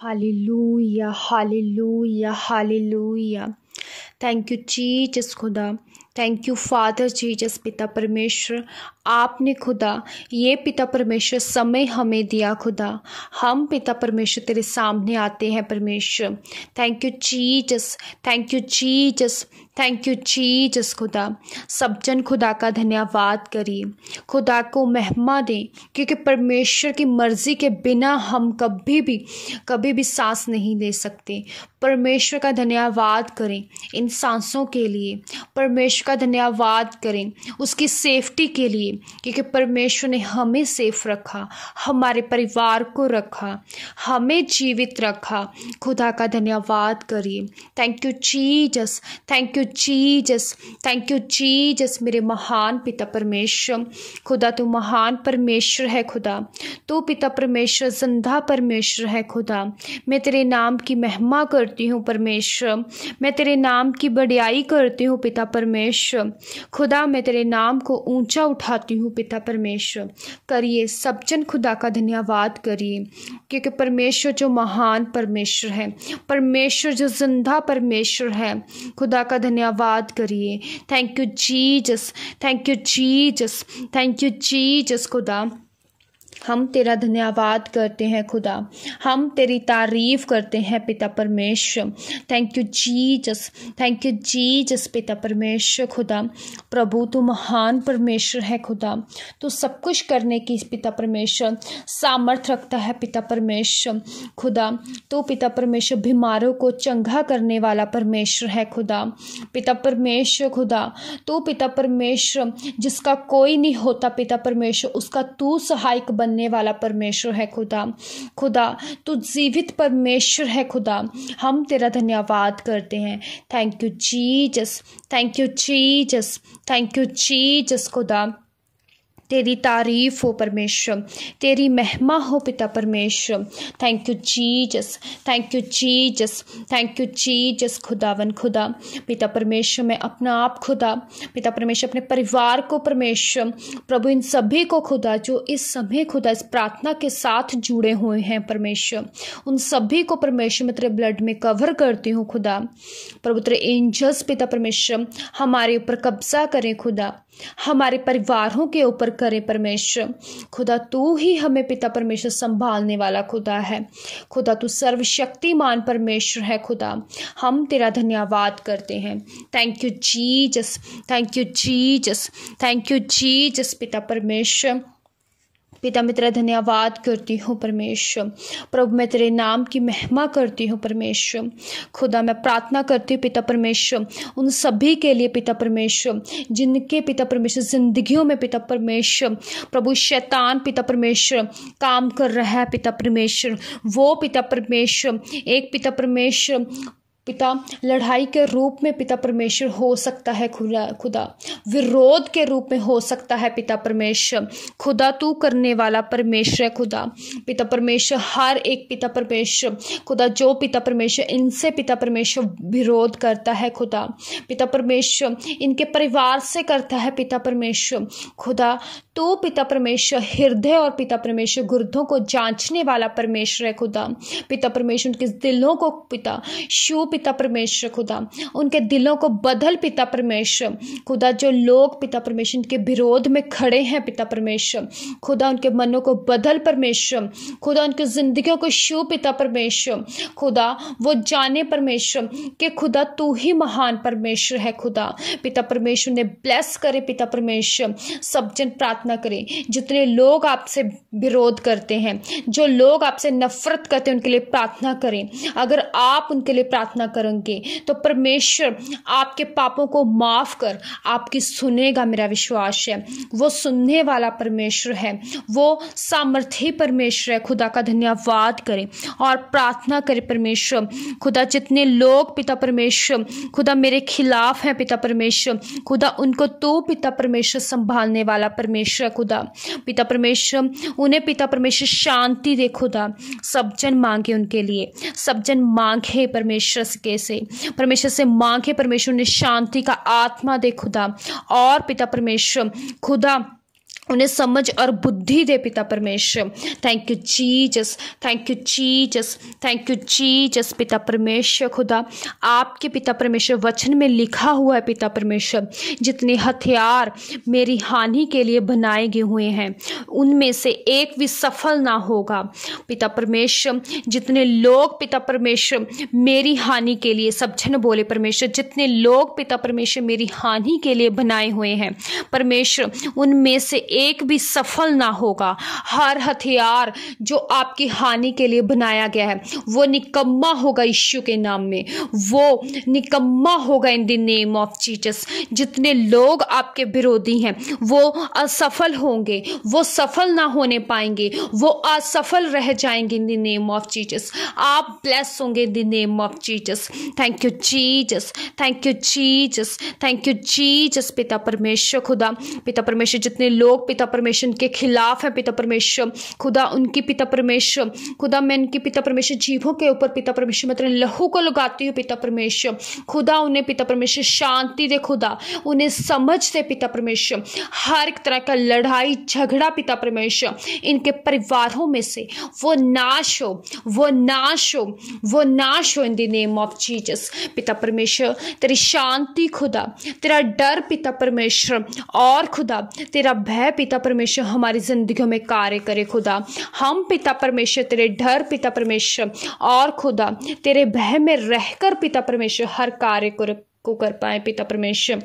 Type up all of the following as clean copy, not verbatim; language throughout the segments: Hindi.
Hallelujah hallelujah hallelujah. Thank you Jesus खुदा, थैंक यू फादर जीसस पिता परमेश्वर। आपने खुदा ये पिता परमेश्वर समय हमें दिया खुदा, हम पिता परमेश्वर तेरे सामने आते हैं परमेश्वर। Thank you Jesus, thank you Jesus, thank you Jesus खुदा। सब जन खुदा का धन्यवाद करिए, खुदा को महिमा दें, क्योंकि परमेश्वर की मर्ज़ी के बिना हम कभी भी सांस नहीं ले सकते। परमेश्वर का धन्यवाद करें इन सांसों के लिए, परमेश्वर का धन्यवाद करें उसकी सेफ्टी के लिए, क्योंकि परमेश्वर ने हमें सेफ रखा, हमारे परिवार को रखा, हमें जीवित रखा। खुदा का धन्यवाद करिए। Thank you Jesus, thank you Jesus, thank you Jesus. मेरे महान पिता परमेश्वर, खुदा तू महान परमेश्वर है खुदा, तू पिता परमेश्वर जिंदा परमेश्वर है खुदा। मैं तेरे नाम की महिमा करती हूँ परमेश्वर, मैं तेरे नाम की बढ़ाई करती हूँ पिता परमेश्वर। खुदा मैं तेरे नाम को ऊंचा उठाती हूँ पिता परमेश्वर। करिए सब जन खुदा का धन्यवाद करिए, क्योंकि परमेश्वर जो महान परमेश्वर है, परमेश्वर जो जिंदा परमेश्वर है, खुदा का धन्यवाद करिए। Thank you Jesus, thank you Jesus, thank you Jesus. खुदा हम तेरा धन्यवाद करते हैं खुदा, हम तेरी तारीफ करते हैं पिता परमेश्वर। Thank you Jesus, thank you Jesus पिता परमेश्वर। खुदा प्रभु तू महान परमेश्वर है खुदा, तू सब कुछ करने की पिता परमेश्वर सामर्थ रखता है पिता परमेश्वर। खुदा तू पिता परमेश्वर बीमारों को चंगा करने वाला परमेश्वर है खुदा, पिता परमेश्वर। खुदा तू पिता परमेश्वर जिसका कोई नहीं होता पिता परमेश्वर, उसका तू सहायक बनने वाला परमेश्वर है खुदा। खुदा तू जीवित परमेश्वर है खुदा, हम तेरा धन्यवाद करते हैं। Thank you Jesus, thank you Jesus, thank you Jesus. खुदा तेरी तारीफ हो परमेश्वर, तेरी महिमा हो पिता परमेश्वर। Thank you Jesus, thank you Jesus, thank you Jesus. खुदावन खुदा पिता परमेश्वर, मैं अपना आप खुदा पिता परमेश्वर अपने परिवार को परमेश्वर प्रभु इन सभी को खुदा जो इस समय खुदा इस प्रार्थना के साथ जुड़े हुए हैं परमेश्वर, उन सभी को परमेश्वर मैं तेरे ब्लड में कवर करती हूँ खुदा। प्रभु तेरे एंजल्स पिता परमेश्वर हमारे ऊपर कब्जा करें खुदा, हमारे परिवारों के ऊपर करे परमेश्वर। खुदा तू ही हमें पिता परमेश्वर संभालने वाला खुदा है। खुदा तू सर्वशक्तिमान परमेश्वर है खुदा, हम तेरा धन्यवाद करते हैं। Thank you Jesus, thank you Jesus, thank you Jesus पिता परमेश्वर। पिता मैं तेरा धन्यवाद करती हूँ परमेश्वर। प्रभु मैं तेरे नाम की महिमा करती हूँ परमेश्वर। खुदा मैं प्रार्थना करती हूँ पिता परमेश्वर उन सभी के लिए पिता परमेश्वर जिनके पिता परमेश्वर जिंदगियों में पिता परमेश्वर प्रभु शैतान पिता परमेश्वर काम कर रहा है पिता परमेश्वर। वो पिता परमेश्वर एक पिता परमेश्वर पिता लड़ाई के रूप में पिता परमेश्वर हो सकता है खुदा विरोध के रूप में हो सकता है पिता परमेश्वर। खुदा तू करने वाला परमेश्वर है खुदा पिता परमेश्वर। हर एक पिता परमेश्वर खुदा जो पिता परमेश्वर इनसे पिता परमेश्वर विरोध करता है खुदा पिता परमेश्वर इनके परिवार से करता है पिता परमेश्वर। खुदा तू पिता परमेश्वर हृदय और पिता परमेश्वर गुर्दों को जांचने वाला परमेश्वर है खुदा पिता परमेश्वर। उनके दिलों को पिता परमेश्वर खुदा उनके दिलों को बदल पिता परमेश्वर। खुदा जो लोग पिता परमेश्वर के विरोध में खड़े हैं पिता परमेश्वर, खुदा उनके मनों को बदल परमेश्वर। खुदा उनकी जिंदगियों को छू पिता परमेश्वर। खुदा वो जाने परमेश्वर कि खुदा तू ही महान परमेश्वर है खुदा पिता परमेश्वर ने ब्लेस करे पिता परमेश्वर। सब जन प्रार्थना करें जितने लोग आपसे विरोध करते हैं, जो लोग आपसे नफरत करते हैं, उनके लिए प्रार्थना करें। अगर आप उनके लिए प्रार्थना करेंगे तो परमेश्वर आपके पापों को माफ कर आपकी सुनेगा। मेरा विश्वास है वो सुनने वाला परमेश्वर है, वो सामर्थी परमेश्वर है। खुदा का धन्यवाद करें और प्रार्थना करें परमेश्वर। खुदा जितने लोग पिता परमेश्वर खुदा मेरे खिलाफ हैं पिता परमेश्वर, खुदा उनको तो पिता परमेश्वर संभालने वाला परमेश्वर खुदा पिता परमेश्वर। उन्हें पिता परमेश्वर शांति दे खुदा। सब जन मांगे उनके लिए, सब जन मांगे परमेश्वर परमेश्वर से मांगे परमेश्वर ने शांति का आत्मा दे खुदा। और पिता परमेश्वर खुदा उन्हें समझ और बुद्धि दे पिता परमेश्वर। Thank you Jesus, thank you Jesus, thank you Jesus पिता परमेश्वर। खुदा आपके पिता परमेश्वर वचन में लिखा हुआ है पिता परमेश्वर, जितने हथियार मेरी हानि के लिए बनाए गए हुए हैं उनमें से एक भी सफल ना होगा पिता परमेश्वर। जितने लोग पिता परमेश्वर मेरी हानि के लिए, सब जन बोले परमेश्वर, जितने लोग पिता परमेश्वर मेरी हानि के लिए बनाए हुए हैं परमेश्वर, उनमें से एक भी सफल ना होगा। हर हथियार जो आपकी हानि के लिए बनाया गया है वो निकम्मा होगा यीशु के नाम में, वो निकम्मा होगा in the name of Jesus. जितने लोग आपके विरोधी हैं वो असफल होंगे, वो सफल ना होने पाएंगे, वो असफल रह जाएंगे in the name of Jesus. आप ब्लेस होंगे in the name of Jesus. Thank you Jesus, thank you Jesus, thank you Jesus पिता परमेश्वर। खुदा पिता परमेश्वर जितने लोग पिता परमेश्वर के खिलाफ है पिता परमेश्वर, खुदा उनकी पिता परमेश्वर, खुदा मैं इनकी पिता परमेश्वर जीवों के ऊपर पिता परमेश्वर मैं तेरे लहू को लगाती हूँ पिता परमेश्वर। खुदा उन्हें पिता परमेश्वर शांति दे, खुदा उन्हें समझ दे पिता परमेश्वर। हर एक तरह का लड़ाई झगड़ा पिता परमेश्वर इनके परिवारों में से वो नाश हो, वो नाश हो, वो नाश हो in the name of Jesus पिता परमेश्वर। तेरी शांति खुदा, तेरा डर पिता परमेश्वर और खुदा तेरा भय पिता परमेश्वर हमारी जिंदगियों में कार्य करे खुदा। हम पिता परमेश्वर तेरे डर पिता परमेश्वर और खुदा तेरे भय में रहकर पिता परमेश्वर हर कार्य को कर पाए पिता परमेश्वर।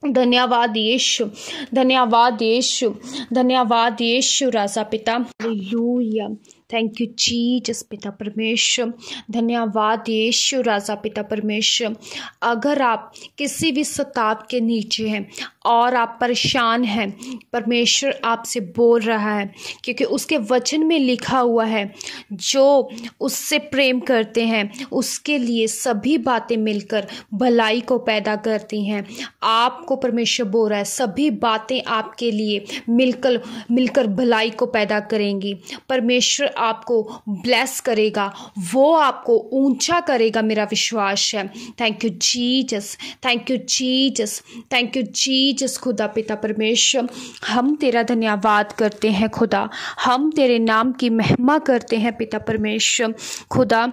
धन्यवाद यीशु, धन्यवाद यीशु, धन्यवाद यीशु राजा पिता। हालेलुया, थैंक यू जीसस पिता परमेश्वर। धन्यवाद यीशु राजा पिता परमेश्वर। अगर आप किसी भी सताव के नीचे हैं और आप परेशान हैं, परमेश्वर आपसे बोल रहा है क्योंकि उसके वचन में लिखा हुआ है जो उससे प्रेम करते हैं उसके लिए सभी बातें मिलकर भलाई को पैदा करती हैं। आपको परमेश्वर बोल रहा है सभी बातें आपके लिए मिलकर भलाई को पैदा करेंगी। परमेश्वर आपको ब्लेस करेगा, वो आपको ऊंचा करेगा, मेरा विश्वास है। Thank you Jesus, thank you Jesus, thank you Jesus. खुदा पिता परमेश्वर हम तेरा धन्यवाद करते हैं खुदा, हम तेरे नाम की महिमा करते हैं पिता परमेश्वर। खुदा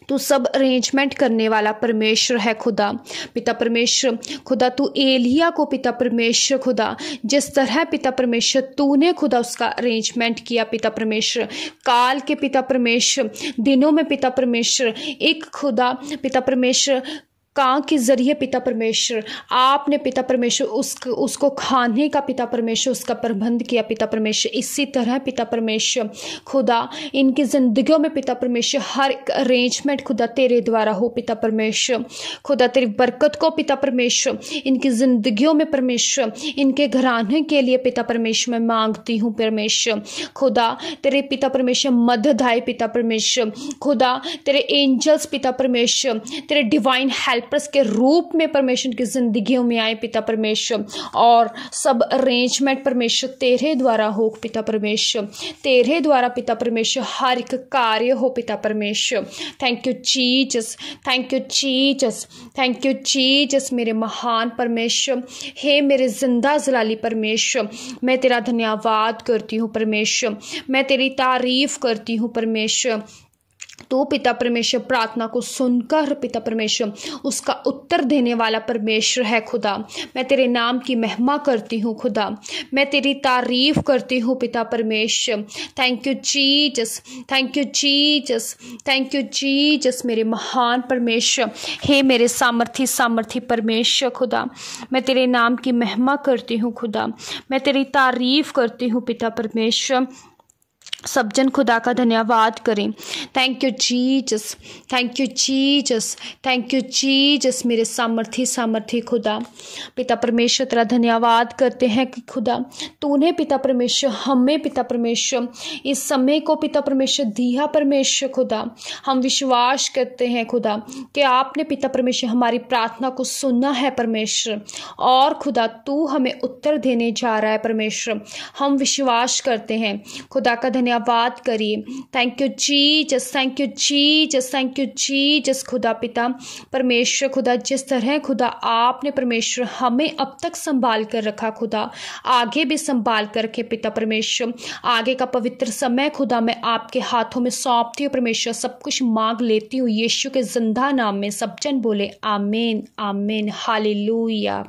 तू सब अरेंजमेंट करने वाला परमेश्वर है खुदा पिता परमेश्वर। खुदा तू एलिया को पिता परमेश्वर खुदा जिस तरह पिता परमेश्वर तूने खुदा उसका अरेंजमेंट किया पिता परमेश्वर, काल के पिता परमेश्वर दिनों में पिता परमेश्वर एक खुदा पिता परमेश्वर कां के जरिए पिता परमेश्वर आपने पिता परमेश्वर उसको खाने का पिता परमेश्वर उसका प्रबंध किया पिता परमेश्वर। इसी तरह पिता परमेश्वर खुदा इनकी जिंदगियों में पिता परमेश्वर हर एक अरेंजमेंट खुदा तेरे द्वारा हो पिता परमेश्वर। खुदा तेरी बरकत को पिता परमेश्वर इनकी जिंदगियों में परमेश्वर इनके घराने के लिए पिता परमेश्वर मैं मांगती हूँ परमेश्वर। खुदा तेरे पिता परमेश्वर मदद आए पिता परमेश्वर। खुदा तेरे एंजल्स पिता परमेश्वर तेरे डिवाइन हेल्पर्स के रूप में परमेश्वर की जिंदगियों में आए पिता परमेश्वर, और सब अरेंजमेंट परमेश्वर तेरे द्वारा हो पिता परमेश्वर, तेरे द्वारा पिता परमेश्वर हर एक कार्य हो पिता परमेश्वर। Thank you Jesus, thank you Jesus, thank you Jesus मेरे महान परमेश्वर। हे मेरे जिंदा जलाली परमेश्वर मैं तेरा धन्यवाद करती हूँ परमेश्वर, मैं तेरी तारीफ करती हूँ परमेश्वर। तो पिता परमेश्वर प्रार्थना को सुनकर पिता परमेश्वर उसका उत्तर देने वाला परमेश्वर है खुदा। मैं तेरे नाम की महिमा करती हूँ खुदा, मैं तेरी तारीफ करती हूँ पिता परमेश्वर। Thank you Jesus, thank you Jesus, thank you Jesus मेरे महान परमेश्वर। हे मेरे सामर्थी परमेश्वर खुदा मैं तेरे नाम की महिमा करती हूँ खुदा, मैं तेरी तारीफ करती हूँ पिता परमेश्वर। सब जन खुदा का धन्यवाद करें। Thank you Jesus, thank you Jesus, thank you Jesus मेरे सामर्थी खुदा। पिता परमेश्वर तेरा धन्यवाद करते हैं कि खुदा तूने पिता परमेश्वर हमें पिता परमेश्वर इस समय को पिता परमेश्वर दिया परमेश्वर खुदा। हम विश्वास करते हैं खुदा कि आपने पिता परमेश्वर हमारी प्रार्थना को सुना है परमेश्वर, और खुदा तू हमें उत्तर देने जा रहा है परमेश्वर। हम विश्वास करते हैं खुदा का धन्यवाद करिए। Thank you Jesus, thank you Jesus, thank you Jesus. खुदा पिता परमेश्वर खुदा, जिस तरह खुदा आपने परमेश्वर हमें अब तक संभाल कर रखा खुदा, आगे भी संभाल कर रखे पिता परमेश्वर। आगे का पवित्र समय खुदा मैं आपके हाथों में सौंपती हूँ परमेश्वर। सब कुछ मांग लेती हूँ यीशु के जिंदा नाम में। सब जन बोले आमीन आमीन। हालेलुया।